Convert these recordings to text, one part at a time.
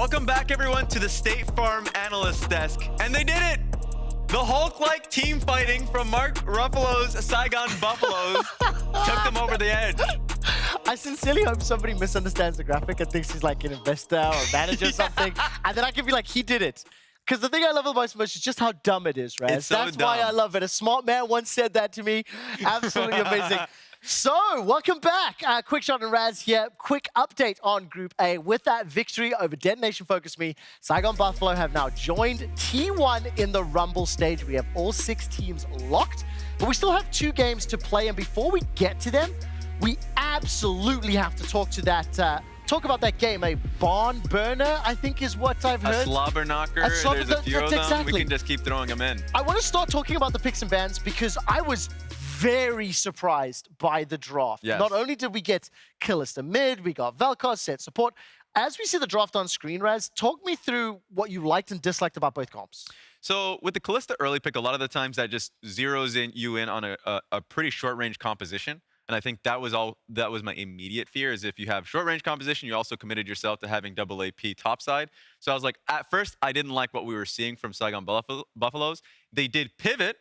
Welcome back, everyone, to the State Farm Analyst Desk. And they did it! The Hulk-like team fighting from Mark Ruffalo's Saigon Buffaloes took them over the edge. I sincerely hope somebody misunderstands the graphic and thinks he's like an investor or manager or something. And then I can be like, he did it. Because the thing I love about most is just how dumb it is, right? It's so That's dumb. why I love it. A smart man once said that to me. Absolutely amazing. So, welcome back. Quickshot and Raz here. Quick update on Group A. With that victory over Detonation Focus Me, Saigon Buffalo have now joined T1 in the Rumble stage. We have all 6 teams locked, but we still have 2 games to play. And before we get to them, we absolutely have to talk to that. Talk about that game. A barn burner, I think, is what I've heard. A slobber knocker. There's a few of them. Exactly. We can just keep throwing them in. I want to start talking about the picks and bans because I was very surprised by the draft. Yes. Not only did we get Kai'Sa mid, we got Valdes, set support. As we see the draft on screen, Raz, talk me through what you liked and disliked about both comps. So with the Kai'Sa early pick, a lot of the times that just zeroes you in on a pretty short range composition. And I think that was my immediate fear, is if you have short range composition, you also committed yourself to having double AP topside. So I was like, at first, I didn't like what we were seeing from Saigon Buffaloes. They did pivot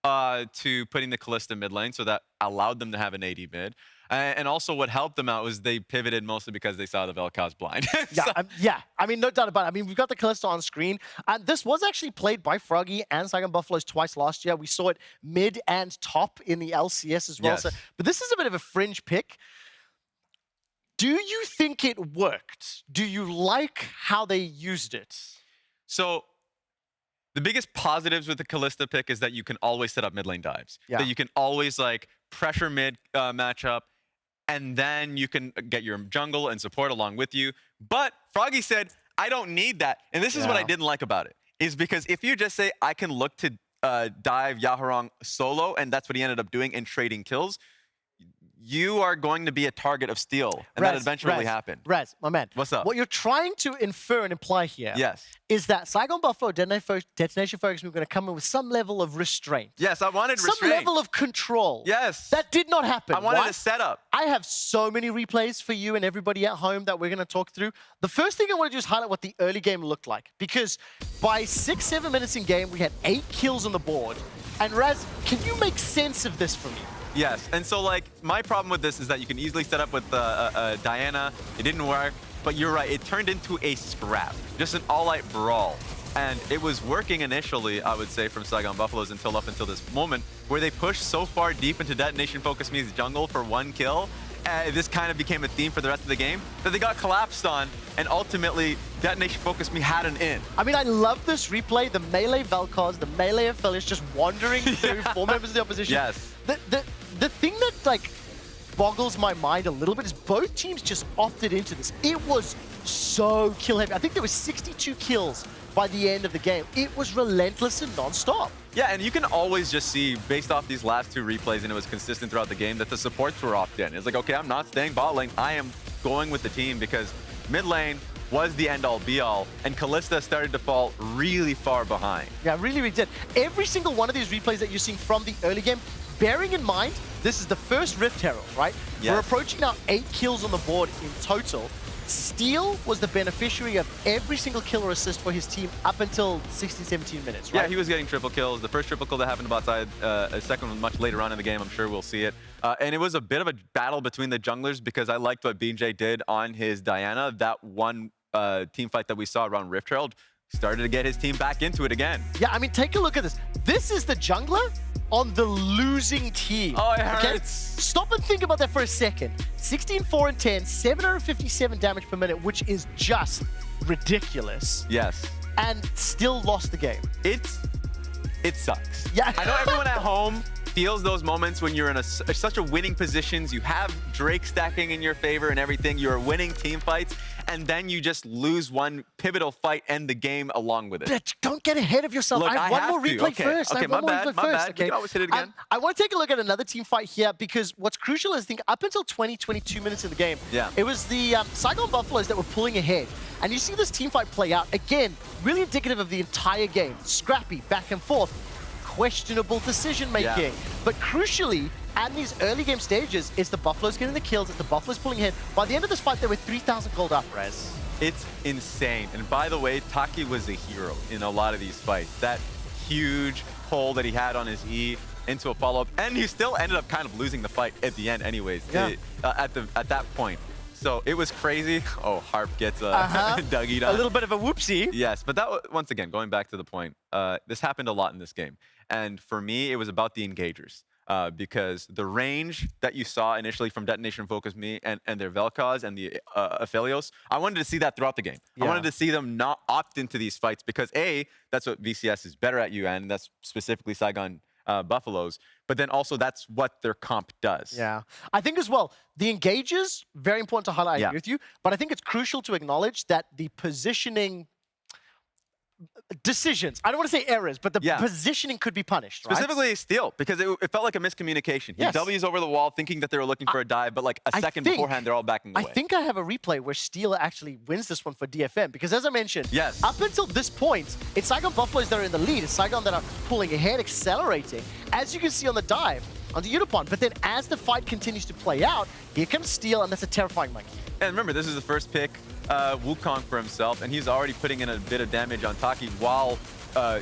to putting the Kai'Sa mid lane, so that allowed them to have an AD mid. And also what helped them out was they pivoted mostly because they saw the Vel'Koz blind. Yeah, I mean, no doubt about it. I mean, we've got the Kai'Sa on screen. And this was actually played by Froggy and Saigon Buffaloes twice last year. We saw it mid and top in the LCS as well. Yes. So, but this is a bit of a fringe pick. Do you think it worked? Do you like how they used it? So the biggest positives with the Kai'Sa pick is that you can always set up mid lane dives. Yeah. That you can always like pressure mid matchup, and then you can get your jungle and support along with you. But Froggy said, I don't need that. And this is what I didn't like about it, is because if you just say, I can look to dive Yahorong solo, and that's what he ended up doing and trading kills, you are going to be a target of steal. And that eventually happened. Raz, my man. What's up? What you're trying to infer and imply here is that Saigon Buffalo Detonation Focus we're going to come in with some level of restraint. Yes, I wanted restraint. Some level of control. Yes. That did not happen. I wanted a setup. I have so many replays for you and everybody at home that we're going to talk through. The first thing I want to do is highlight what the early game looked like. Because by 6-7 minutes in game, we had 8 kills on the board. And Raz, can you make sense of this for me? Yes, and so like my problem with this is that you can easily set up with Diana. It didn't work, but you're right. It turned into a scrap, just an all-out brawl. And it was working initially, I would say, from Saigon Buffaloes up until this moment, where they pushed so far deep into Detonation Focus Me's jungle for 1 kill. This kind of became a theme for the rest of the game, that they got collapsed on, and ultimately Detonation Focus Me had an in. I mean, I love this replay, the melee Vel'Koz, the melee of Phyllis just wandering through 4 members of the opposition. Yes. The thing that like boggles my mind a little bit is both teams just opted into this. It was so kill heavy. I think there was 62 kills by the end of the game. It was relentless and non-stop. Yeah, and you can always just see, based off these last 2 replays, and it was consistent throughout the game, that the supports were opted in. It's like, okay, I'm not staying bot lane. I am going with the team because mid lane was the end-all be-all, and Kai'Sa started to fall really far behind. Yeah, really did. Every single one of these replays that you're seeing from the early game, bearing in mind, this is the first Rift Herald, right? Yes. We're approaching now 8 kills on the board in total. Steel was the beneficiary of every single kill or assist for his team up until 16, 17 minutes, right? Yeah, he was getting triple kills. The first triple kill that happened to bot side, a second one much later on in the game. I'm sure we'll see it. And it was a bit of a battle between the junglers because I liked what BJ did on his Diana. That one team fight that we saw around Rift Herald started to get his team back into it again. Yeah, I mean, take a look at this. This is the jungler on the losing team. Oh, it hurts. Okay? Stop and think about that for a second. 16, 4, and 10, 757 damage per minute, which is just ridiculous. Yes. And still lost the game. It sucks. Yeah. I know everyone at home feels those moments when you're in such a winning positions. You have Drake stacking in your favor and everything. You're winning team fights, and then you just lose one pivotal fight and the game along with it. But don't get ahead of yourself. Look, I have one more replay first. Okay, my bad. You can always hit it again. I want to take a look at another team fight here because what's crucial is I think up until 22 minutes of the game, it was the Saigon Buffaloes that were pulling ahead. And you see this team fight play out. Again, really indicative of the entire game. Scrappy, back and forth. Questionable decision making. But crucially, at these early game stages, it's the Buffaloes getting the kills, it's the Buffaloes pulling ahead. By the end of this fight, they were 3,000 gold up, Raz. It's insane. And by the way, Taki was a hero in a lot of these fights. That huge pull that he had on his E into a follow-up, and he still ended up kind of losing the fight at the end anyways, at that point. So it was crazy. Oh, Harp gets Dougie down. A little bit of a whoopsie. Yes, but that once again, going back to the point, this happened a lot in this game. And for me, it was about the engagers. Because the range that you saw initially from Detonation Focus Me and their Vel'Koz and the Aphelios, I wanted to see that throughout the game. I wanted to see them not opt into these fights because A, that's what VCS is better at UN, and that's specifically Saigon Buffaloes, but then also that's what their comp does. Yeah. I think as well, the engagers, very important to highlight, I agree with you, but I think it's crucial to acknowledge that the positioning decisions, I don't want to say errors, but the positioning could be punished, Specifically Steel, because it felt like a miscommunication. He W's over the wall thinking that they were looking for a dive, but like a second beforehand, they're all backing away. I think I have a replay where Steel actually wins this one for DFM, because as I mentioned, up until this point, it's Saigon Buffaloes that are in the lead. It's Saigon that are pulling ahead, accelerating, as you can see on the dive onto Unipon. But then as the fight continues to play out, here comes Steel, and that's a terrifying monkey. And remember, this is the first pick, Wukong for himself, and he's already putting in a bit of damage on Taki while, I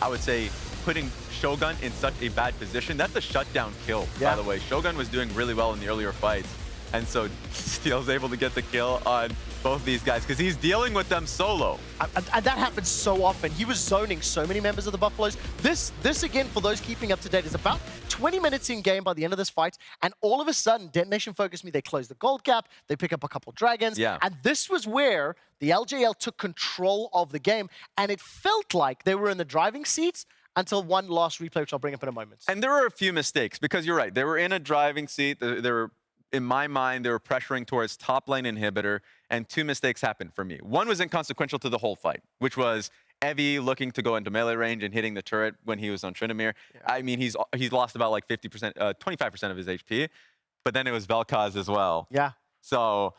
would say, putting Shogun in such a bad position. That's a shutdown kill, by the way. Shogun was doing really well in the earlier fights, and so Steel's able to get the kill on both these guys because he's dealing with them solo. And that happens so often. He was zoning so many members of the Buffaloes. This again, for those keeping up to date, is about 20 minutes in game by the end of this fight, and all of a sudden, Detonation Focus Me, they close the gold gap, they pick up a couple dragons, and this was where the LJL took control of the game, and it felt like they were in the driving seats until one last replay, which I'll bring up in a moment. And there were a few mistakes, because you're right, they were in a driving seat, they were, in my mind, they were pressuring towards top lane inhibitor, and two mistakes happened for me. One was inconsequential to the whole fight, which was Evie looking to go into melee range and hitting the turret when he was on Tryndamere. I mean, he's lost about like 50%, 25% of his HP, but then it was Vel'Koz as well. So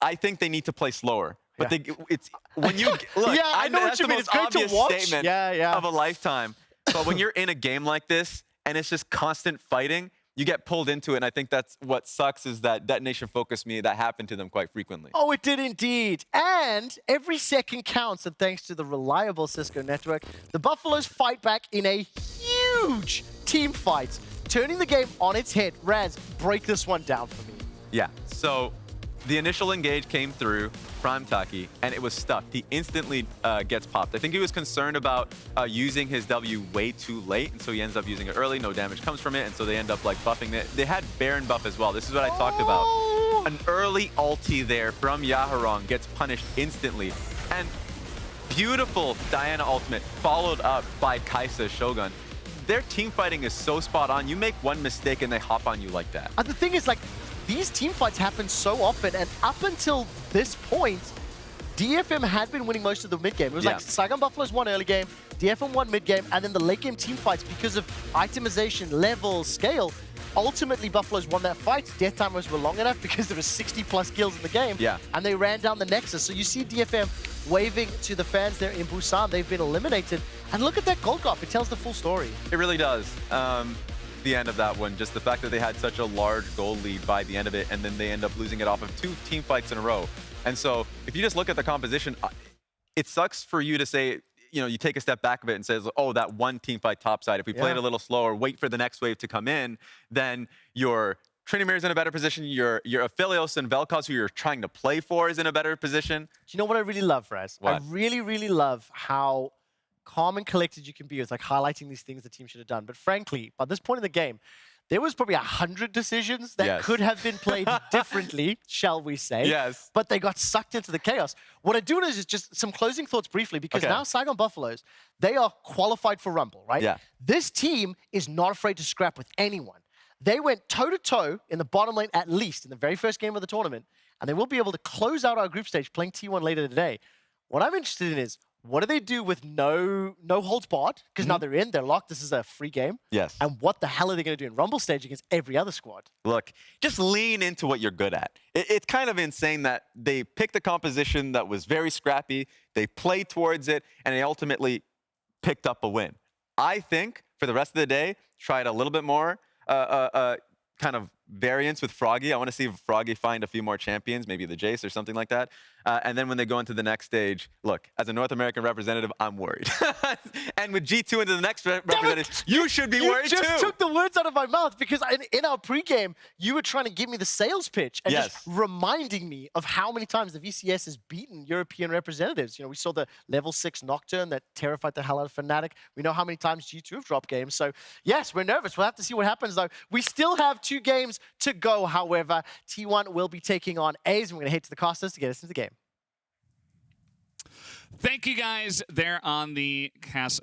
I think they need to play slower. But it's when you look, I know what you mean. It's great to watch. Statement of a lifetime. But when you're in a game like this and it's just constant fighting, you get pulled into it, and I think that's what sucks is that Detonation Focus Me, that happened to them quite frequently. Oh, it did indeed. And every second counts, and thanks to the reliable Cisco network, the Buffaloes fight back in a huge team fight, turning the game on its head. Raz, break this one down for me. Yeah, so the initial engage came through Prime Taki, and it was stuffed. He instantly gets popped. I think he was concerned about using his W way too late, and so he ends up using it early. No damage comes from it, and so they end up like buffing it. They had Baron buff as well. This is what I talked about. An early ulti there from Yaharong gets punished instantly, and beautiful Diana ultimate followed up by Kai'Sa Shogun. Their team fighting is so spot on. You make one mistake and they hop on you like that. And the thing is, like, these team fights happen so often, and up until this point, DFM had been winning most of the mid game. It was like Saigon Buffaloes won early game, DFM won mid game, and then the late game team fights, because of itemization, level, scale, ultimately Buffaloes won that fight. Death timers were long enough because there were 60+ kills in the game, and they ran down the Nexus. So you see DFM waving to the fans there in Busan. They've been eliminated, and look at that gold gap. It tells the full story. It really does. The end of that one, just the fact that they had such a large goal lead by the end of it, and then they end up losing it off of 2 team fights in a row. And so if you just look at the composition, it sucks for you to say, you know, you take a step back of it and says, oh, that one team fight topside, if we play it a little slower, wait for the next wave to come in, then your Tryndamere's in a better position, your Aphelios and Vel'Koz, who you're trying to play for, is in a better position. Do you know what I really love, Raz? What? I really, really love how calm and collected you can be with like highlighting these things the team should have done. But frankly, by this point in the game, there was probably 100 decisions that could have been played differently, shall we say. But they got sucked into the chaos. What I do know is just some closing thoughts briefly, because now Saigon Buffaloes, they are qualified for Rumble, right? This team is not afraid to scrap with anyone. They went toe-to-toe in the bottom lane, at least in the very first game of the tournament, and they will be able to close out our group stage playing T1 later today. What I'm interested in is, what do they do with no holds barred? Because now they're in, they're locked, this is a free game. And what the hell are they going to do in Rumble stage against every other squad? Look, just lean into what you're good at. It's kind of insane that they picked a composition that was very scrappy, they played towards it, and they ultimately picked up a win. I think, for the rest of the day, try it a little bit more, kind of variants with Froggy. I want to see if Froggy find a few more champions, maybe the Jace or something like that. And then when they go into the next stage, look, as a North American representative, I'm worried. And with G2 into the next representative, you should be worried too. You just took the words out of my mouth because in our pregame, you were trying to give me the sales pitch and just reminding me of how many times the VCS has beaten European representatives. You know, we saw the level 6 Nocturne that terrified the hell out of Fnatic. We know how many times G2 have dropped games. So yes, we're nervous. We'll have to see what happens though. We still have 2 games to go, however. T1 will be taking on Aze, and we're going to head to the casters to get us into the game. Thank you guys there on the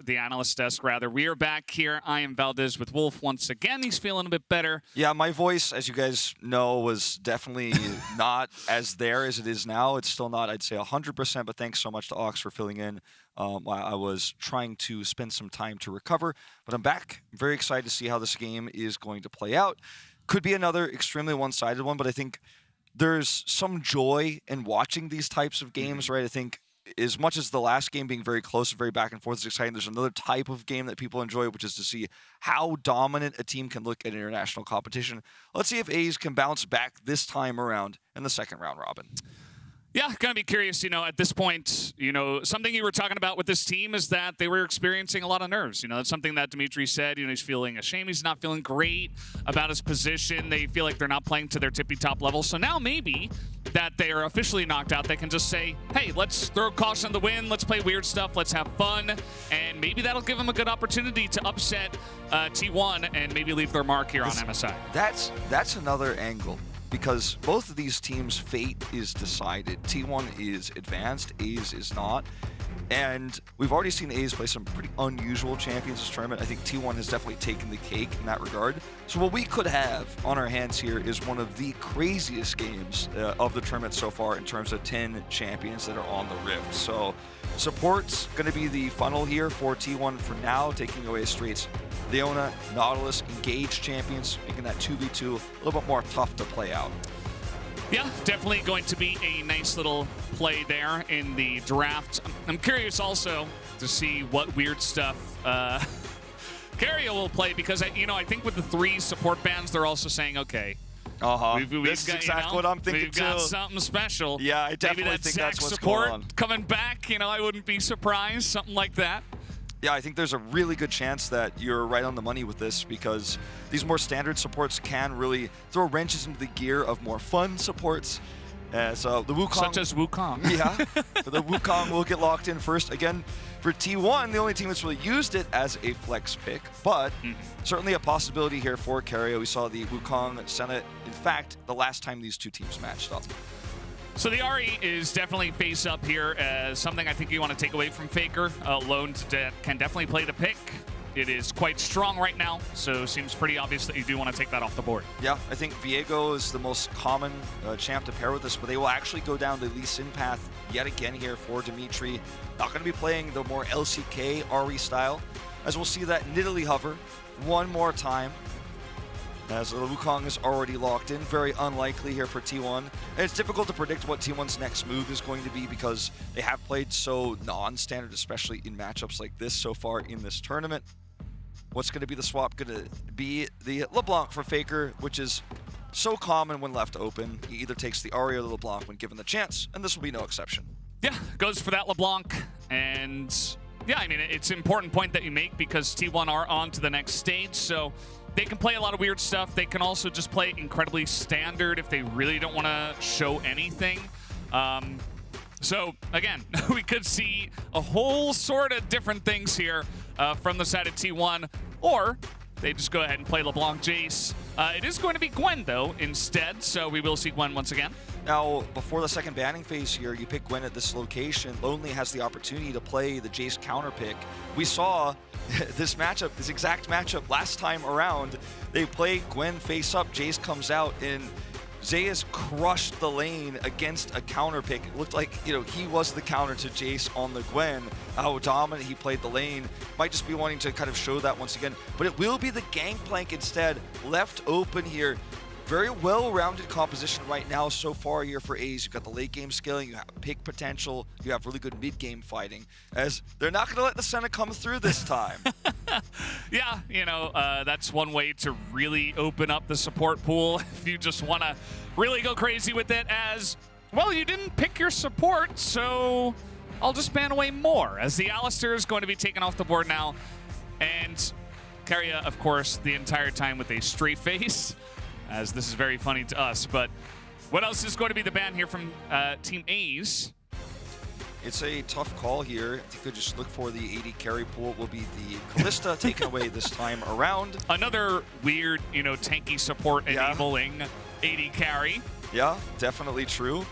analyst desk, rather. We are back here. I am Valdes with Wolf once again. He's feeling a bit better. Yeah, my voice, as you guys know, was definitely not as there as it is now. It's still not, I'd say, 100%, but thanks so much to Ox for filling in while I was trying to spend some time to recover. But I'm back. I'm very excited to see how this game is going to play out. Could be another extremely one-sided one, but I think there's some joy in watching these types of games, right? I think as much as the last game being very close and very back and forth is exciting, there's another type of game that people enjoy, which is to see how dominant a team can look at international competition. Let's see if Aze can bounce back this time around in the second round robin. Yeah, gonna be curious, you know, at this point, you know, something you were talking about with this team is that they were experiencing a lot of nerves. You know, that's something that Dimitry said, you know, he's feeling ashamed, he's not feeling great about his position. They feel like they're not playing to their tippy-top level. So now maybe that they are officially knocked out, they can just say, hey, let's throw caution to the wind, let's play weird stuff, let's have fun, and maybe that'll give them a good opportunity to upset T1 and maybe leave their mark here on MSI. That's another angle. Because both of these teams' fate is decided. T1 is advanced, Aze is not. And we've already seen Aze play some pretty unusual champions this tournament. I think T1 has definitely taken the cake in that regard. So what we could have on our hands here is one of the craziest games of the tournament so far in terms of 10 champions that are on the Rift. So support's going to be the funnel here for T1 for now, taking away straights. Leona, Nautilus, engaged champions, making that 2v2 a little bit more tough to play out. Yeah, definitely going to be a nice little play there in the draft. I'm curious also to see what weird stuff Keria will play, because you know, I think with the 3 support bans, they're also saying, okay, This we've is got, exactly you know, what I'm thinking we've too. got something special. Yeah, I definitely maybe that think that's what's support going on. coming back, you know, I wouldn't be surprised, something like that. Yeah, I think there's a really good chance that you're right on the money with this, because these more standard supports can really throw wrenches into the gear of more fun supports. So the Wukong, such as Wukong. Yeah, so the Wukong will get locked in first. Again, for T1, the only team that's really used it as a flex pick, but certainly a possibility here for Keria. We saw the Wukong Senna, in fact, the last time these 2 teams matched up. So the Ahri is definitely face up here as something I think you want to take away from FLICKR. Lone can definitely play the pick. It is quite strong right now, so seems pretty obvious that you do want to take that off the board. Yeah, I think Viego is the most common champ to pair with this, but they will actually go down the Lee Sin path yet again here for Dimitry. Not going to be playing the more LCK Ahri style, as we'll see that Nidalee hover one more time. As the Wukong is already locked in, very unlikely here for T1. And it's difficult to predict what T1's next move is going to be, because they have played so non-standard, especially in matchups like this so far in this tournament. What's going to be the swap? Going to be the LeBlanc for FLICKR, which is so common when left open. He either takes the Ahri or the LeBlanc when given the chance, and this will be no exception. Yeah, goes for that LeBlanc, and yeah, I mean, it's an important point that you make, because T1 are on to the next stage, so they can play a lot of weird stuff. They can also just play incredibly standard if they really don't want to show anything. So again, we could see a whole sort of different things here from the side of T1, or they just go ahead and play LeBlanc Jace. It is going to be Gwen, though, instead, so we will see Gwen once again. Now, before the second banning phase here, you pick Gwen at this location. Lonely has the opportunity to play the Jace counter pick. We saw this matchup, this exact matchup last time around. They play Gwen face up, Jace comes out, and Zeus crushed the lane against a counter pick. It looked like, you know, he was the counter to Jace on the Gwen. How dominant he played the lane. Might just be wanting to kind of show that once again. But it will be the Gangplank instead, left open here very well-rounded composition right now so far here for Aze. You've got the late game scaling, you have pick potential, you have really good mid-game fighting, as they're not going to let the Senna come through this time. Yeah, you know, that's one way to really open up the support pool if you just want to really go crazy with it as, well, you didn't pick your support, so I'll just ban away more, as the Alistair is going to be taken off the board now. And Keria, of course, the entire time with a straight face, as this is very funny to us. But what else is going to be the ban here from Team Aze? It's a tough call here. I think you just look for the AD carry pool. Will be the Kai'Sa taken away this time around. Another weird, you know, tanky support enabling AD carry. Yeah, definitely true.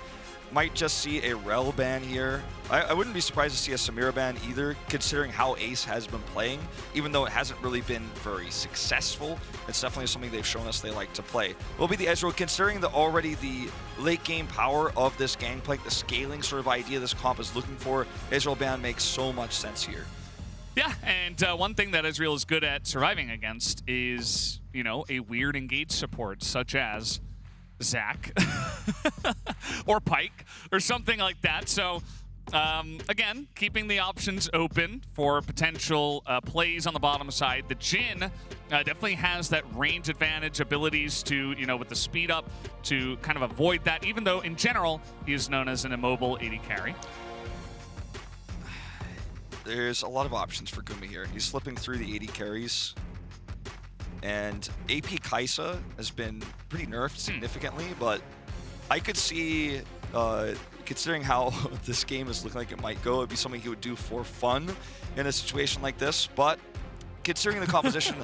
Might just see a Rel ban here. I wouldn't be surprised to see a Samira ban either, considering how Ace has been playing. Even though it hasn't really been very successful, it's definitely something they've shown us they like to play. Will be the Ezreal, considering already the late game power of this Gangplank, the scaling sort of idea this comp is looking for. Ezreal ban makes so much sense here. Yeah, and one thing that Ezreal is good at surviving against is, you know, a weird engage support, such as Zac or Pyke or something like that. So again, keeping the options open for potential plays on the bottom side. The Jhin definitely has that range advantage, abilities to, you know, with the speed up to kind of avoid that, even though in general he is known as an immobile AD carry. There's a lot of options for Gumi here. He's slipping through the AD carries. And AP Kai'Sa has been pretty nerfed significantly, but I could see, considering how this game is looking like it might go, it'd be something he would do for fun in a situation like this. But considering the composition,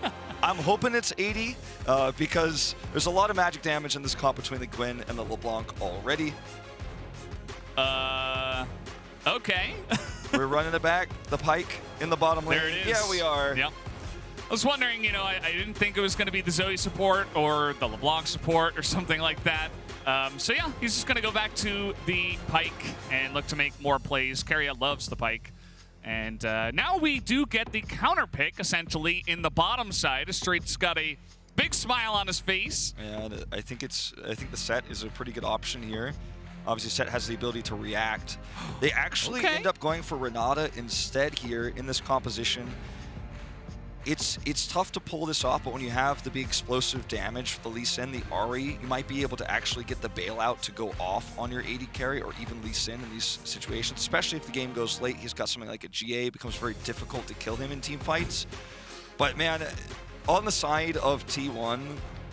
I'm hoping it's 80 because there's a lot of magic damage in this comp between the Gwen and the LeBlanc already. Okay. We're running it back. The Pyke in the bottom lane. There it is. Yeah, we are. Yep. I was wondering, you know, I didn't think it was going to be the Zoe support or the LeBlanc support or something like that. So yeah, he's just going to go back to the Pyke and look to make more plays. Keria loves the Pyke. And now we do get the counter pick, essentially, in the bottom side. Straight's got a big smile on his face. And I think the set is a pretty good option here. Obviously, set has the ability to react. They actually end up going for Renata instead here in this composition. It's tough to pull this off, but when you have the big explosive damage for the Lee Sin, the Ahri, you might be able to actually get the bailout to go off on your AD carry or even Lee Sin in these situations, especially if the game goes late. He's got something like a GA, it becomes very difficult to kill him in team fights. But man, on the side of T1,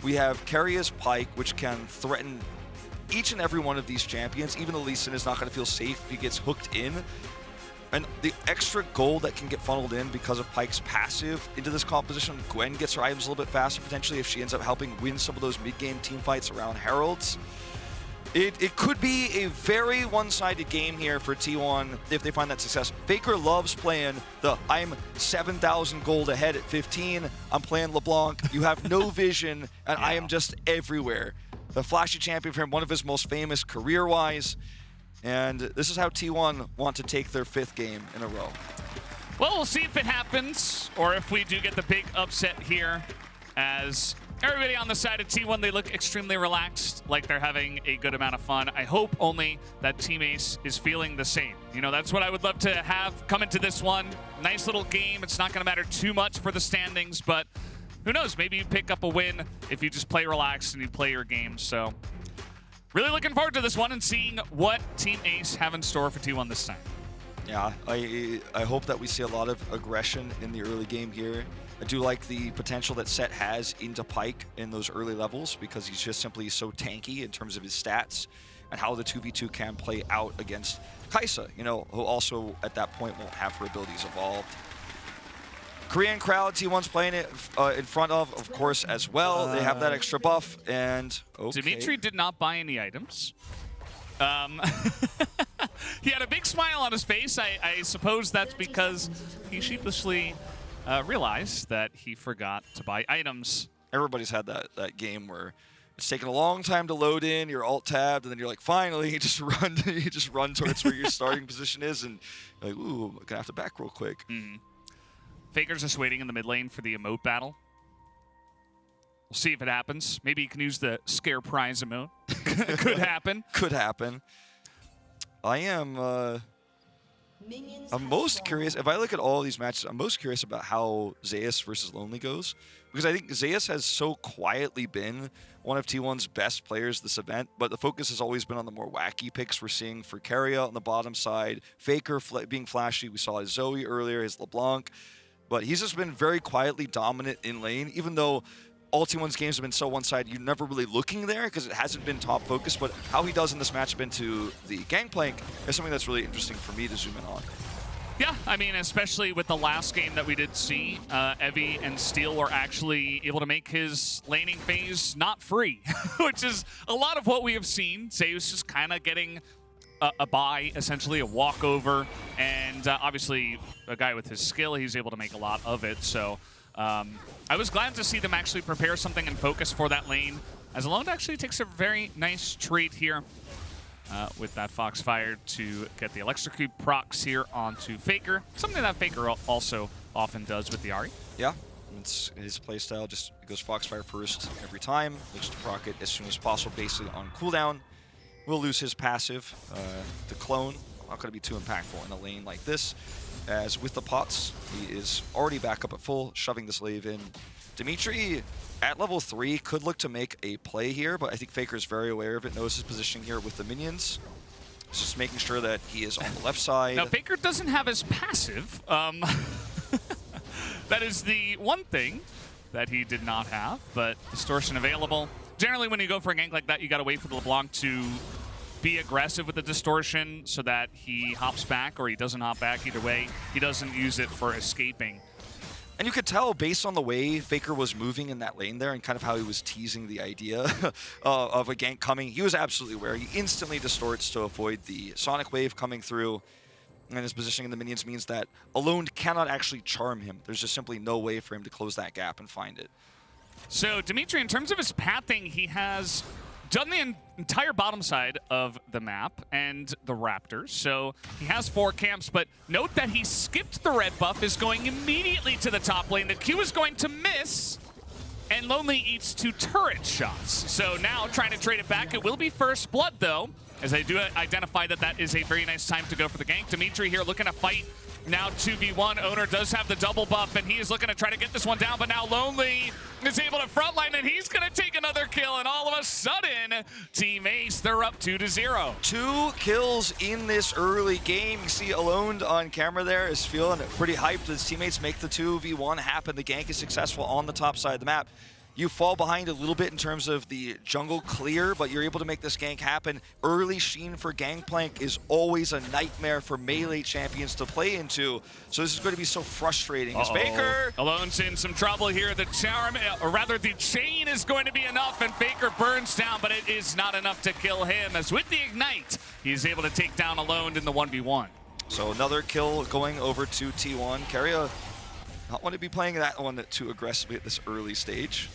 we have Keria's Pyke, which can threaten each and every one of these champions. Even though Lee Sin is not going to feel safe if he gets hooked in. And the extra gold that can get funneled in because of Pyke's passive into this composition, Gwen gets her items a little bit faster, potentially, if she ends up helping win some of those mid-game team fights around Heralds. It could be a very one-sided game here for T1 if they find that success. FLICKR loves playing the I'm 7,000 gold ahead at 15, I'm playing LeBlanc, you have no vision, and I am just everywhere. The flashy champion for him, one of his most famous career-wise. And this is how T1 want to take their 5th game in a row. Well, we'll see if it happens, or if we do get the big upset here, as everybody on the side of T1, they look extremely relaxed, like they're having a good amount of fun. I hope only that Team Ace is feeling the same. You know, that's what I would love to have come into this one. Nice little game. It's not going to matter too much for the standings, but who knows? Maybe you pick up a win if you just play relaxed and you play your game. So really looking forward to this one and seeing what Team Ace have in store for T1 this time. Yeah, I hope that we see a lot of aggression in the early game here. I do like the potential that Set has into Pyke in those early levels because he's just simply so tanky in terms of his stats and how the 2v2 can play out against Kai'Sa, you know, who also at that point won't have her abilities evolved. Korean crowd, T1's playing it in front of course, as well. They have that extra buff, and okay. Dimitry did not buy any items. He had a big smile on his face. I suppose that's because he sheepishly realized that he forgot to buy items. Everybody's had that game where it's taken a long time to load in, you're alt-tabbed, and then you're like, finally, you just run towards where your starting position is, and you're like, ooh, I'm gonna have to back real quick. FLICKR's just waiting in the mid lane for the emote battle. We'll see if it happens. Maybe you can use the scare prize emote. Could happen. Could happen. I am... I'm most curious, if I look at all these matches, I'm most curious about how Zeus versus Lonely goes. Because I think Zeus has so quietly been one of T1's best players this event, but the focus has always been on the more wacky picks we're seeing for Keria on the bottom side, FLICKR being flashy. We saw his Zoe earlier, his LeBlanc. But he's just been very quietly dominant in lane, even though all T1's games have been so one-sided, you're never really looking there because it hasn't been top focus. But how he does in this matchup into the Gangplank is something that's really interesting for me to zoom in on. Yeah, I mean, especially with the last game that we did see, Evie and Steel were actually able to make his laning phase not free, which is a lot of what we have seen. Zeus just kind of getting a buy, essentially a walkover, and obviously a guy with his skill, he's able to make a lot of it. So I was glad to see them actually prepare something and focus for that lane, as Alone actually takes a very nice trade here with that Foxfire to get the Electrocute procs here onto FLICKR, something that FLICKR also often does with the Ahri. Yeah, it's his playstyle, just goes Foxfire first every time, looks to proc it as soon as possible, basically on cooldown. Will lose his passive, the clone, not going to be too impactful in a lane like this. As with the pots, he is already back up at full, shoving this lave in. Dimitry, at level 3, could look to make a play here, but I think FLICKR is very aware of it, knows his positioning here with the minions. It's just making sure that he is on the left side. Now, FLICKR doesn't have his passive. That is the one thing that he did not have, but Distortion available. Generally, when you go for a gank like that, you got to wait for the LeBlanc to be aggressive with the Distortion so that he hops back, or he doesn't hop back. Either way, he doesn't use it for escaping. And you could tell based on the way FLICKR was moving in that lane there and kind of how he was teasing the idea of a gank coming, he was absolutely aware. He instantly distorts to avoid the Sonic Wave coming through, and his positioning in the minions means that Alone cannot actually charm him. There's just simply no way for him to close that gap and find it. So Dimitry, in terms of his pathing, he has done the entire bottom side of the map and the Raptors. So he has 4 camps, but note that he skipped the red buff, is going immediately to the top lane. The Q is going to miss, and Lonely eats 2 turret shots. So now trying to trade it back. It will be first blood, though, as they do identify that that is a very nice time to go for the gank. Dimitry here looking to fight. Now 2v1, Oner does have the double buff, and he is looking to try to get this one down, but now Lonely is able to frontline, and he's going to take another kill, and all of a sudden, Team Ace, they're up 2-0. 2 kills in this early game. You see Alone on camera there is feeling pretty hyped. His teammates make the 2v1 happen. The gank is successful on the top side of the map. You fall behind a little bit in terms of the jungle clear, but you're able to make this gank happen. Early Sheen for Gangplank is always a nightmare for melee champions to play into, so this is going to be so frustrating. As FLICKR Alone's in some trouble here. The charm, or rather the chain is going to be enough, and FLICKR burns down, but it is not enough to kill him, as with the Ignite, he's able to take down Alone in the 1v1. So another kill going over to T1. Keria not want to be playing that one too aggressively at this early stage.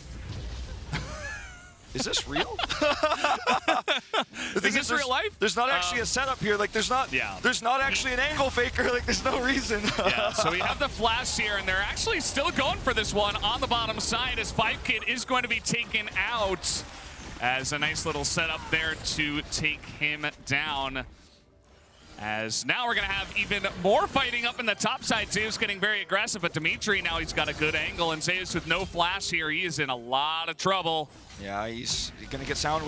Is this real? Is this real life? There's not actually a setup here. Like there's not actually an angle FLICKR. Like there's no reason. Yeah, so we have the flash here, and they're actually still going for this one on the bottom side, as Pyke is going to be taken out, as a nice little setup there to take him down. As now we're going to have even more fighting up in the top side. Zeus getting very aggressive, but Dimitry now he's got a good angle, and Zeus with no flash here, he is in a lot of trouble. Yeah, he's going to get Sonic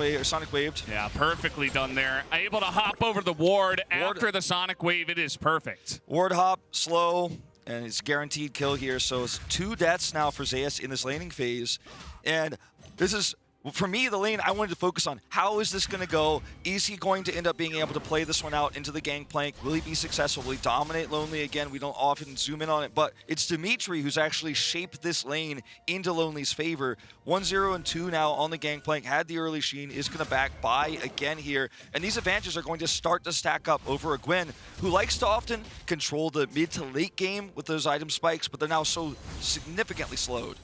Waved. Yeah, perfectly done there. Able to hop over the ward after the Sonic Wave. It is perfect. Ward hop, slow, and it's guaranteed kill here. So it's 2 deaths now for Zeus in this laning phase. And this is, for me, the lane I wanted to focus on. How is this going to go? Is he going to end up being able to play this one out into the Gangplank? Will he be successful? Will he dominate Lonely again? We don't often zoom in on it, but it's Dimitry who's actually shaped this lane into Lonely's favor. 1-0 and 2 now on the Gangplank. Had the early Sheen, is going to back buy again here. And these advantages are going to start to stack up over a Gwen who likes to often control the mid to late game with those item spikes, but they're now so significantly slowed.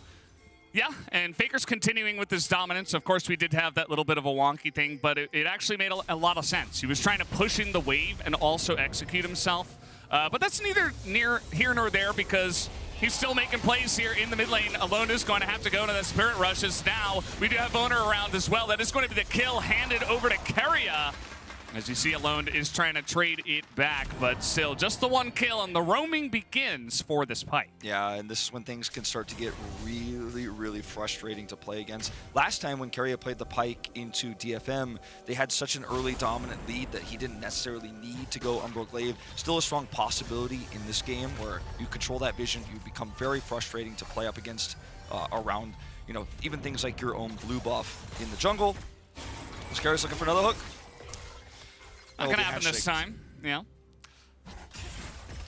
Yeah, and FLICKR's continuing with his dominance. Of course, we did have that little bit of a wonky thing, but it actually made a lot of sense. He was trying to push in the wave and also execute himself. But that's neither here nor there, because He's still making plays here in the mid lane. Alone is going to have to go to the Spirit Rushes now. We do have Oner around as well. That is going to be the kill handed over to Keria. As you see, Alone is trying to trade it back, but still just the one kill, and the roaming begins for this Pyke. Yeah, and this is when things can start to get really, really frustrating to play against. Last time when Keria played the Pyke into DFM, they had such an early dominant lead that he didn't necessarily need to go Umbral Glaive. Still a strong possibility in this game where you control that vision, you become very frustrating to play up against around, you know, even things like your own blue buff in the jungle. Keria's looking for another hook. Not gonna happen this time. Yeah.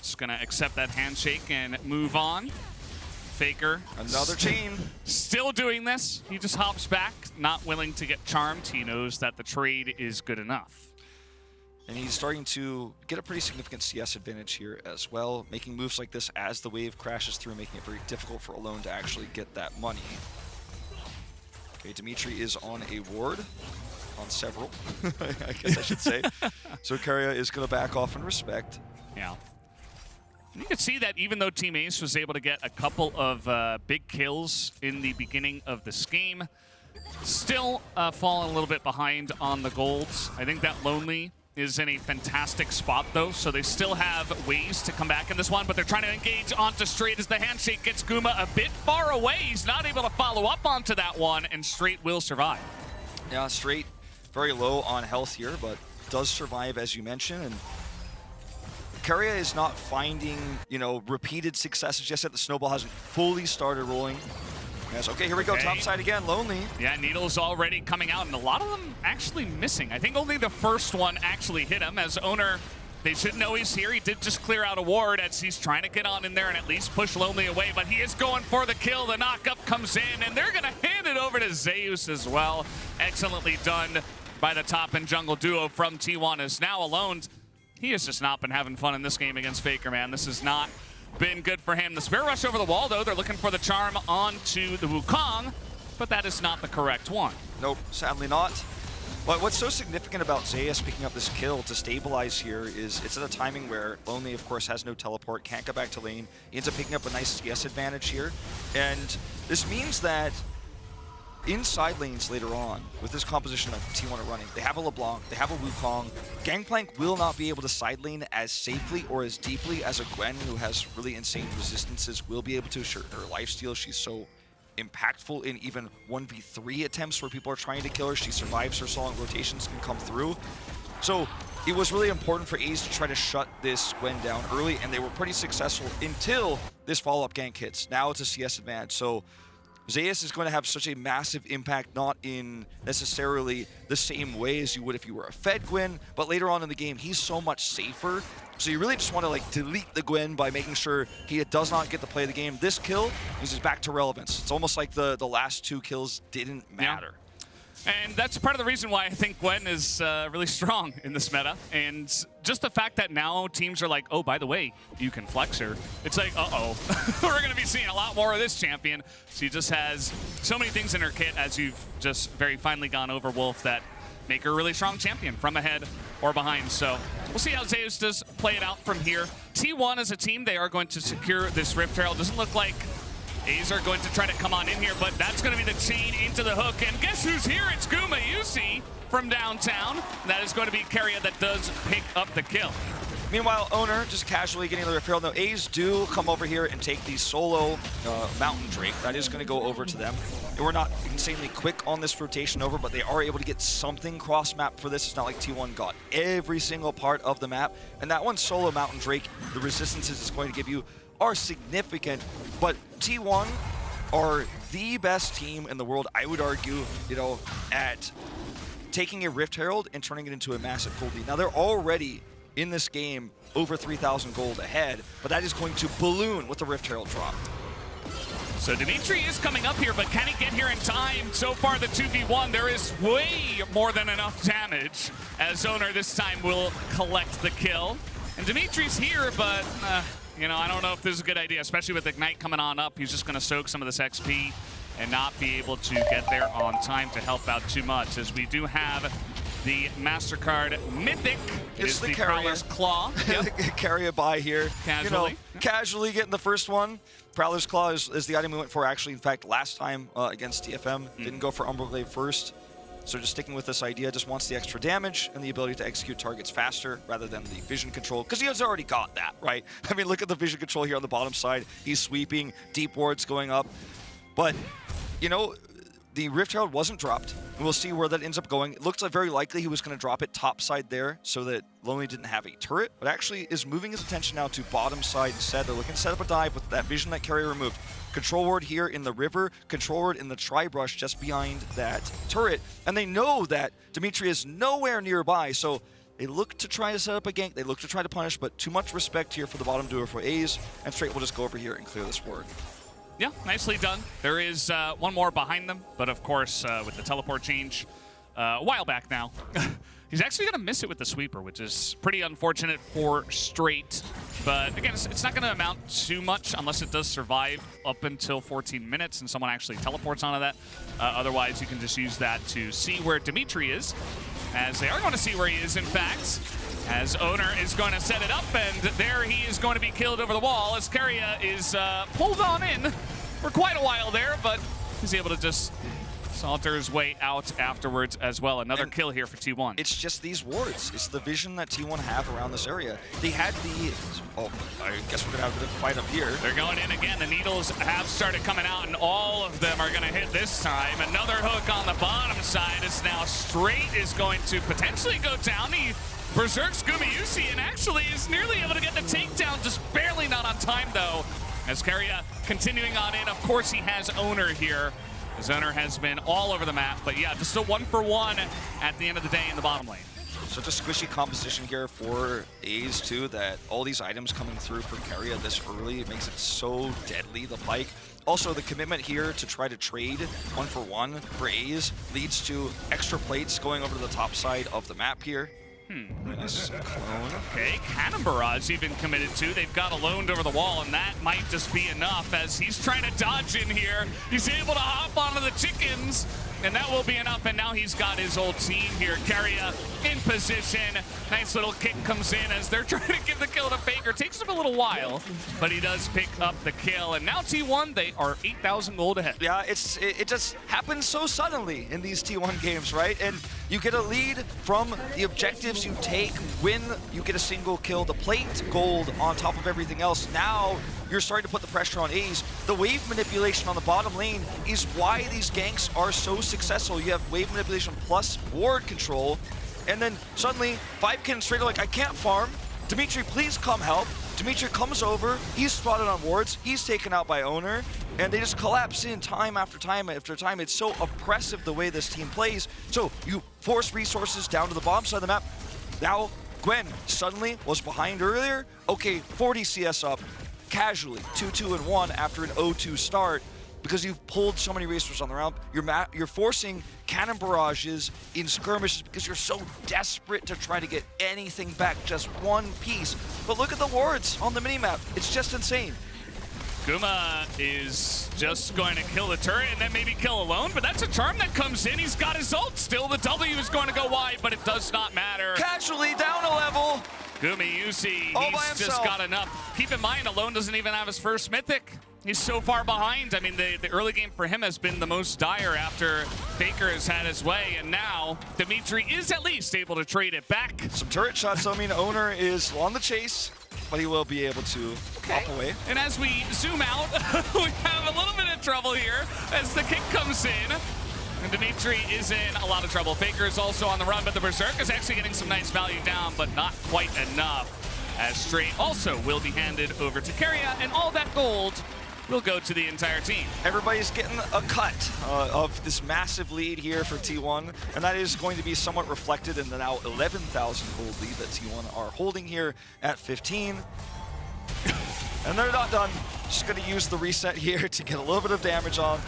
Just gonna accept that handshake and move on. FLICKR. Another chain. Still doing this. He just hops back, not willing to get charmed. He knows that the trade is good enough. And he's starting to get a pretty significant CS advantage here as well, making moves like this as the wave crashes through, making it very difficult for Alone to actually get that money. Okay, Dimitry is on a ward. On several, I guess I should say. So Keria is going to back off in respect. Yeah. And you can see that even though Team Ace was able to get a couple of big kills in the beginning of this game, still falling a little bit behind on the golds. I think that Lonely is in a fantastic spot though, so they still have ways to come back in this one, but they're trying to engage onto Straight as the handshake gets Guma a bit far away. He's not able to follow up onto that one, and Straight will survive. Yeah, Straight very low on health here, but does survive as you mentioned. And Keria is not finding, you know, repeated successes just yet. The snowball hasn't fully started rolling. Yes, okay, here we go, top side again, Lonely. Yeah, Needle's already coming out, and a lot of them actually missing. I think only the first one actually hit him, as Oner, they should know he's here. He did just clear out a ward as he's trying to get on in there and at least push Lonely away, but he is going for the kill. The knockup comes in, and they're gonna hand it over to Zeus as well. Excellently done by the top and jungle duo from T1, is now Alone. He has just not been having fun in this game against FLICKR, man. This has not been good for him. The Spirit Rush over the wall, though. They're looking for the charm onto the Wukong, but that is not the correct one. Nope, sadly not. But what's so significant about Zeus picking up this kill to stabilize here is it's at a timing where Lonely, of course, has no teleport, can't go back to lane. He ends up picking up a nice CS advantage here. And this means that in side lanes later on, with this composition of T1 running, they have a LeBlanc, they have a Wukong. Gangplank will not be able to side lane as safely or as deeply as a Gwen, who has really insane resistances, will be able to. Her lifesteal, she's so impactful in even 1v3 attempts where people are trying to kill her. She survives, her solid rotations can come through. So it was really important for Aze to try to shut this Gwen down early, and they were pretty successful until this follow-up gank hits. Now it's a CS advantage. So Zeus is going to have such a massive impact, not in necessarily the same way as you would if you were a Fed Gwen, but later on in the game, he's so much safer. So you really just want to like delete the Gwen by making sure he does not get to play the game. This kill is back to relevance. It's almost like the last two kills didn't matter. Yeah. And that's part of the reason why I think Gwen is really strong in this meta. And just the fact that now teams are like, oh, by the way, you can flex her. It's like, uh-oh, we're going to be seeing a lot more of this champion. She just has so many things in her kit, as you've just very finely gone over, Wolf, that make her a really strong champion from ahead or behind. So we'll see how Zeus does play it out from here. T1 as a team, they are going to secure this Rift Herald. Doesn't look like Aze are going to try to come on in here, but that's going to be the chain into the hook. And guess who's here? It's Gumayusi from downtown. That is going to be Keria that does pick up the kill. Meanwhile, Oner just casually getting the Rift Herald. Now, Aze do come over here and take the solo Mountain Drake. That is going to go over to them. They were not insanely quick on this rotation over, but they are able to get something cross-map for this. It's not like T1 got every single part of the map. And that one solo Mountain Drake, the resistances it's going to give you are significant, but T1 are the best team in the world, I would argue, you know, at taking a Rift Herald and turning it into a massive gold lead. Now, they're already in this game over 3,000 gold ahead, but that is going to balloon with the Rift Herald drop. So Dimitry is coming up here, but can he get here in time? So far, the 2v1, there is way more than enough damage, as Oner this time will collect the kill. And Dimity's here, but you know, I don't know if this is a good idea, especially with Ignite coming on up. He's just going to soak some of this XP and not be able to get there on time to help out too much, as we do have the MasterCard Mythic. It's the Prowler's Claw. Yep. Keria by here. Casually. You know, casually getting the first one. Prowler's Claw is the item we went for, actually. In fact, last time against TFM, didn't go for Umbreblade first. So just sticking with this idea, just wants the extra damage and the ability to execute targets faster rather than the vision control, because he has already got that, right? I mean, look at the vision control here on the bottom side. He's sweeping, deep wards going up. But, you know, the Rift Herald wasn't dropped. We'll see where that ends up going. It looks like very likely he was going to drop it top side there so that Lonely didn't have a turret, but actually is moving his attention now to bottom side instead. They're looking to set up a dive with that vision that Keria removed. Control ward here in the river, control ward in the tri-brush just behind that turret. And they know that Dimitry is nowhere nearby, so they look to try to set up a gank, they look to try to punish, but too much respect here for the bottom duo for Aze, and Straight will just go over here and clear this ward. Yeah, nicely done. There is one more behind them, but of course, with the teleport change a while back now, he's actually going to miss it with the sweeper, which is pretty unfortunate for Straight. But again, it's not going to amount too much unless it does survive up until 14 minutes and someone actually teleports onto that. Otherwise, you can just use that to see where Dimitry is, as they are going to see where he is, in fact. As Oner is going to set it up, and there he is going to be killed over the wall as Keria is pulled on in for quite a while there, but he's able to just saunter his way out afterwards as well. Another kill here for T1. It's just these wards. It's the vision that T1 have around this area. They had the... Oh, I guess we're going to have a fight up here. They're going in again. The needles have started coming out, and all of them are going to hit this time. Another hook on the bottom side is now Straight is going to potentially go down. He berserks Gumayusi and actually is nearly able to get the takedown, just barely not on time though. As Keria continuing on in, of course he has Oner here. As Oner has been all over the map, but yeah, just a 1-for-1 at the end of the day in the bottom lane. Such a squishy composition here for Aze too, that all these items coming through for Keria this early, it makes it so deadly, the Pyke. Also, the commitment here to try to trade 1-for-1 for Aze leads to extra plates going over to the top side of the map here. Nice clone. Okay, Cannon Barrage even committed to. They've got aloned over the wall, and that might just be enough as he's trying to dodge in here. He's able to hop onto the chickens, and that will be enough. And now he's got his old team here. Keria in position. Nice little kick comes in as they're trying to give the kill to FLICKR. Takes him a little while, but he does pick up the kill. And now T1, they are 8,000 gold ahead. Yeah, it just happens so suddenly in these T1 games, right? And you get a lead from the objectives you take when you get a single kill. The plate gold on top of everything else. Now you're starting to put the pressure on Aze. The wave manipulation on the bottom lane is why these ganks are so successful. You have wave manipulation plus ward control, and then suddenly 5K straight are like, I can't farm. Dimitry, please come help. Dimitry comes over, he's spotted on wards, he's taken out by Oner, and they just collapse in time after time after time. It's so oppressive the way this team plays. So you force resources down to the bottom side of the map. Now Gwen suddenly was behind earlier. Okay, 40 CS up, casually, 2-2-1 after an 0-2 start, because you've pulled so many resources on the ramp. You're forcing cannon barrages in skirmishes because you're so desperate to try to get anything back, just one piece. But look at the wards on the minimap. It's just insane. Guma is just going to kill the turret and then maybe kill alone, but that's a charm that comes in. He's got his ult still. The W is going to go wide, but it does not matter. Casually down a level. Gumayusi, All by he's just himself. got enough. Keep in mind, Alone doesn't even have his first mythic. He's so far behind. I mean, the early game for him has been the most dire after FLICKR has had his way, and now Dimitry is at least able to trade it back. Some turret shots, so I mean, Oner is on the chase, but he will be able to hop away. And as we zoom out, we have a little bit of trouble here as the kick comes in. And Dimitry is in a lot of trouble. FLICKR is also on the run, but the Berserk is actually getting some nice value down, but not quite enough. As Straight also will be handed over to Keria, and all that gold will go to the entire team. Everybody's getting a cut of this massive lead here for T1, and that is going to be somewhat reflected in the now 11,000 gold lead that T1 are holding here at 15. And they're not done. Just going to use the reset here to get a little bit of damage on.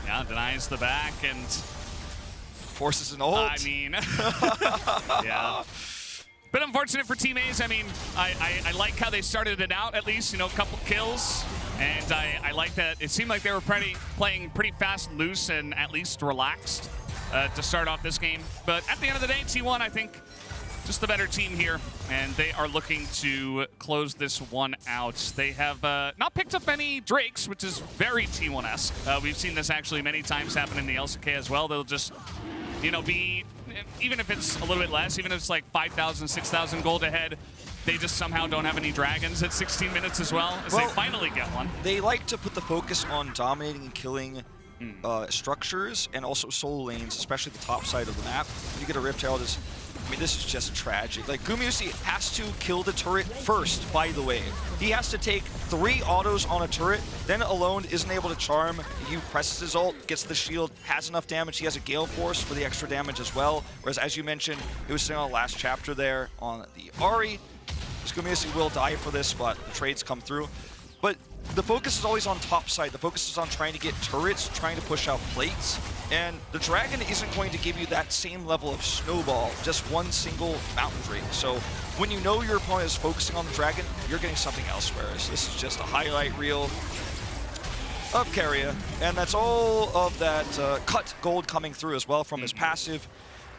Yeah, denies the back and forces an ult. I mean, yeah. But unfortunate for Team Aze. I mean, I like how they started it out, at least, you know, a couple kills. And I like that it seemed like they were playing pretty fast, loose, and at least relaxed to start off this game. But at the end of the day, T1, I think, just the better team here, and they are looking to close this one out. They have not picked up any Drakes, which is very T1-esque. We've seen this actually many times happen in the LCK as well. They'll just, you know, be, even if it's a little bit less, even if it's like 5,000, 6,000 gold ahead, they just somehow don't have any dragons at 16 minutes as well, as they finally get one. They like to put the focus on dominating and killing structures and also solo lanes, especially the top side of the map. When you get a Rift Herald, I mean, this is just tragic. Like, Gumayusi has to kill the turret first, by the way. He has to take 3 autos on a turret, then alone isn't able to charm. He presses his ult, gets the shield, has enough damage. He has a Gale Force for the extra damage as well. Whereas, as you mentioned, he was sitting on the last chapter there on the Ahri. Gumayusi will die for this, but the trades come through. But the focus is always on top side. The focus is on trying to get turrets, trying to push out plates. And the Dragon isn't going to give you that same level of snowball, just one single Mountain Drake. So when you know your opponent is focusing on the Dragon, you're getting something else, whereas this is just a highlight reel of Keria. And that's all of that cut gold coming through as well from his passive.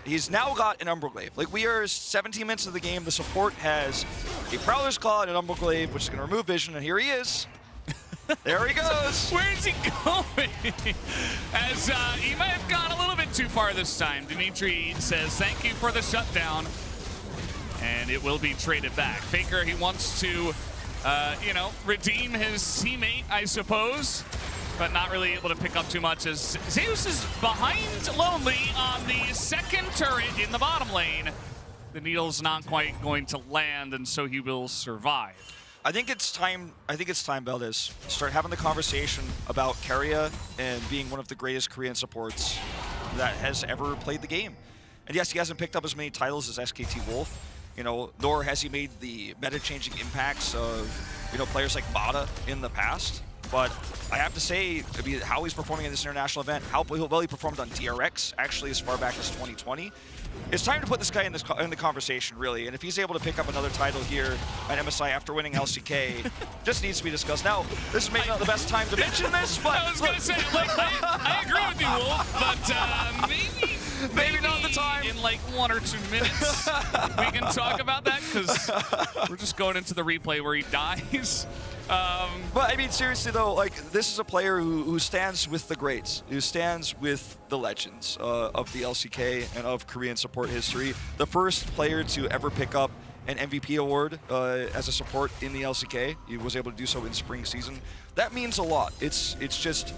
He's now got an Umberglaive. Like, we are 17 minutes of the game. The support has a Prowler's Claw and an Umberglaive, which is going to remove vision, and here he is. There he goes. Where is he going? As he might have gone a little bit too far this time. Dimitry says, thank you for the shutdown. And it will be traded back. FLICKR, he wants to, you know, redeem his teammate, I suppose, but not really able to pick up too much as Zeus is behind Lonely on the second turret in the bottom lane. The needle's not quite going to land, and so he will survive. I think it's time, Valdes, start having the conversation about Keria and being one of the greatest Korean supports that has ever played the game. And yes, he hasn't picked up as many titles as SKT Wolf, you know, nor has he made the meta-changing impacts of, you know, players like Mata in the past. But I have to say, I mean, how he's performing in this international event, how well he performed on DRX, actually as far back as 2020. It's time to put this guy in the conversation, really. And if he's able to pick up another title here at MSI after winning LCK, just needs to be discussed. Now, this is maybe not the best time to mention this, but I was going to say, like, I agree with you, Wolf, but maybe not the time. In like 1 or 2 minutes, we can talk about that, because we're just going into the replay where he dies. But I mean, seriously though, like, this is a player who stands with the greats, who stands with the legends of the LCK and of Korean support history. The first player to ever pick up an MVP award as a support in the LCK. He was able to do so in spring season. That means a lot. It's just,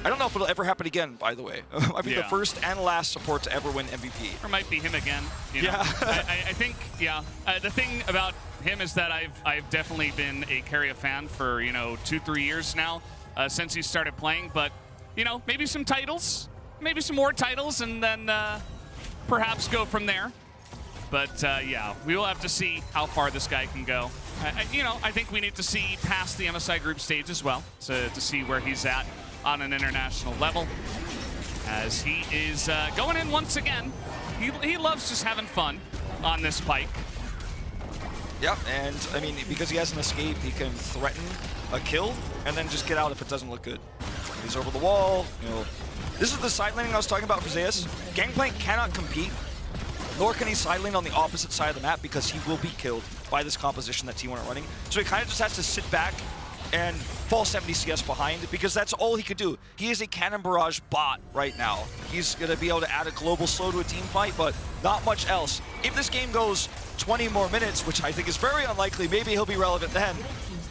I don't know if it'll ever happen again, by the way. I mean, the first and last support to ever win MVP. Or might be him again. You know? Yeah. I think, yeah. The thing about him is that I've definitely been a Keria fan for, you know, 2-3 years now since he started playing. But, you know, maybe some titles, maybe some more titles, and then perhaps go from there. But yeah, we will have to see how far this guy can go. You know, I think we need to see past the MSI Group stage as well to see where he's at on an international level. As he is going in once again. He loves just having fun on this Pyke. Yep, and I mean, because he has an escape, he can threaten a kill and then just get out if it doesn't look good. He's over the wall, you know. This is the side laning I was talking about for Zeus. Gangplank cannot compete, nor can he side lane on the opposite side of the map because he will be killed by this composition that T1 are running. So he kind of just has to sit back and fall 70 CS behind because that's all he could do. He is a cannon barrage bot right now. He's going to be able to add a global slow to a team fight, but not much else. If this game goes 20 more minutes, which I think is very unlikely, maybe he'll be relevant then.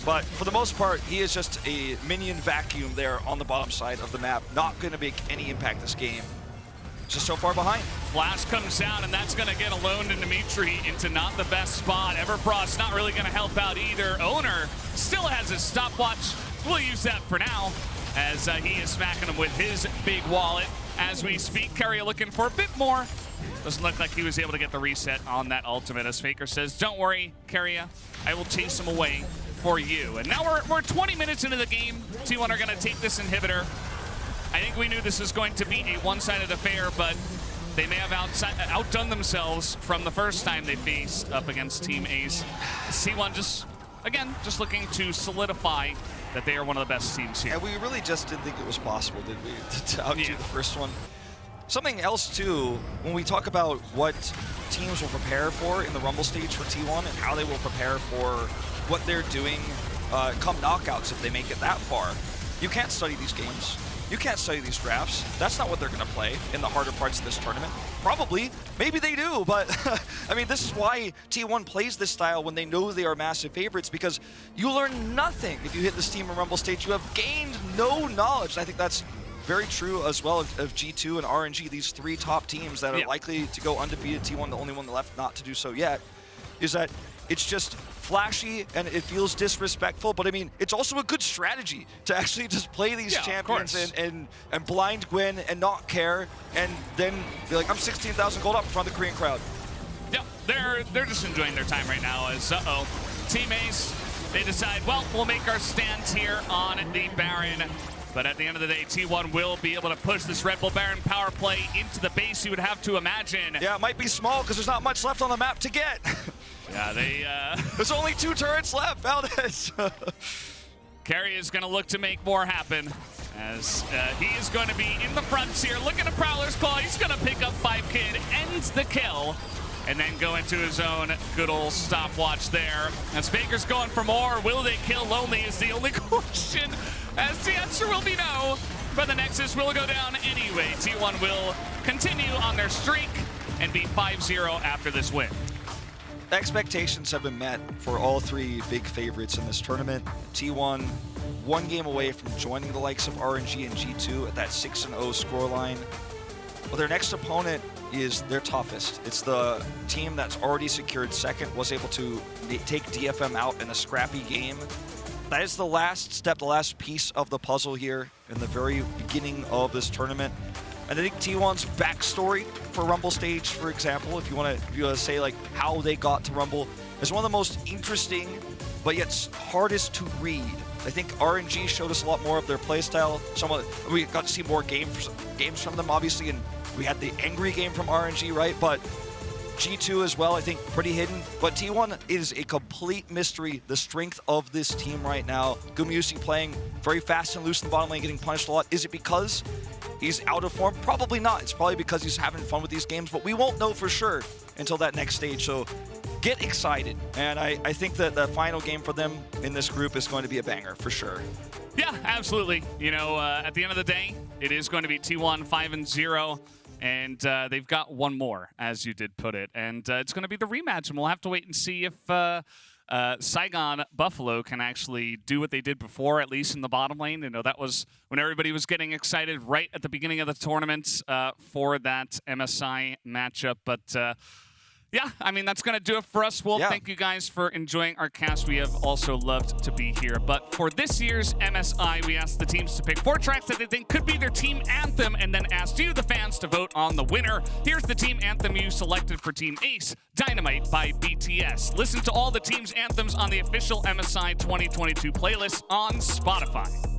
But for the most part, he is just a minion vacuum there on the bottom side of the map. Not going to make any impact this game. Just so far behind. Flash comes down, and that's going to get Alone and Dimitry into not the best spot. Everfrost not really going to help out either. Oner still has his stopwatch. We'll use that for now, as he is smacking him with his big wallet. As we speak, Keria looking for a bit more. Doesn't look like he was able to get the reset on that ultimate, as FLICKR says, don't worry, Keria, I will chase him away for you. And now we're 20 minutes into the game. T1 are going to take this inhibitor. I think we knew this was going to be a one-sided affair, but they may have outdone themselves from the first time they faced up against Team Aze. T1 just, again, just looking to solidify that they are one of the best teams here. And we really just didn't think it was possible, did we, to outdo the first one. Something else too, when we talk about what teams will prepare for in the Rumble stage for T1 and how they will prepare for what they're doing come knockouts if they make it that far, you can't study these games. You can't study these drafts. That's not what they're going to play in the harder parts of this tournament. Probably. Maybe they do, but I mean, this is why T1 plays this style when they know they are massive favorites, because you learn nothing if you hit this team in Rumble stage. You have gained no knowledge. I think that's very true as well of G2 and RNG, these three top teams that are likely to go undefeated. T1, the only one left not to do so yet, is that it's just flashy and it feels disrespectful, but I mean, it's also a good strategy to actually just play these champions and blind Gwen and not care, and then be like, I'm 16,000 gold up in front of the Korean crowd. Yep, they're just enjoying their time right now as, Team Ace, they decide, well, we'll make our stands here on the Baron. But at the end of the day, T1 will be able to push this Red Bull Baron power play into the base, you would have to imagine. Yeah, it might be small because there's not much left on the map to get. Yeah, there's only 2 turrets left, Valdes. Keria is going to look to make more happen as he is going to be in the fronts here. Look at the Prowler's Claw. He's going to pick up Pyke, ends the kill, and then go into his own good old stopwatch there. As Faker's going for more. Will they kill Lonely is the only question, as the answer will be no. But the Nexus will go down anyway. T1 will continue on their streak and be 5-0 after this win. Expectations have been met for all 3 big favorites in this tournament. T1, 1 game away from joining the likes of RNG and G2 at that 6-0 scoreline. Well, their next opponent is their toughest. It's the team that's already secured second, was able to take DFM out in a scrappy game. That is the last step, the last piece of the puzzle here in the very beginning of this tournament. And I think T1's backstory for Rumble stage, for example, if you want to say like how they got to Rumble, is one of the most interesting, but yet hardest to read. I think RNG showed us a lot more of their playstyle. We got to see more games from them, obviously, and we had the angry game from RNG, right? But G2 as well, I think, pretty hidden. But T1 is a complete mystery, the strength of this team right now. Gumayusi playing very fast and loose in the bottom lane, getting punished a lot. Is it because he's out of form? Probably not. It's probably because he's having fun with these games, but we won't know for sure until that next stage. So get excited. And I think that the final game for them in this group is going to be a banger for sure. Yeah, absolutely. You know, at the end of the day, it is going to be T1 5-0. And they've got 1 more, as you did put it. And it's going to be the rematch, and we'll have to wait and see if Saigon Buffalo can actually do what they did before, at least in the bottom lane. You know, that was when everybody was getting excited right at the beginning of the tournament for that MSI matchup. But yeah, I mean, that's going to do it for us. Well, thank you guys for enjoying our cast. We have also loved to be here. But for this year's MSI, we asked the teams to pick 4 tracks that they think could be their team anthem, and then asked you, the fans, to vote on the winner. Here's the team anthem you selected for Team Ace, Dynamite by BTS. Listen to all the team's anthems on the official MSI 2022 playlist on Spotify.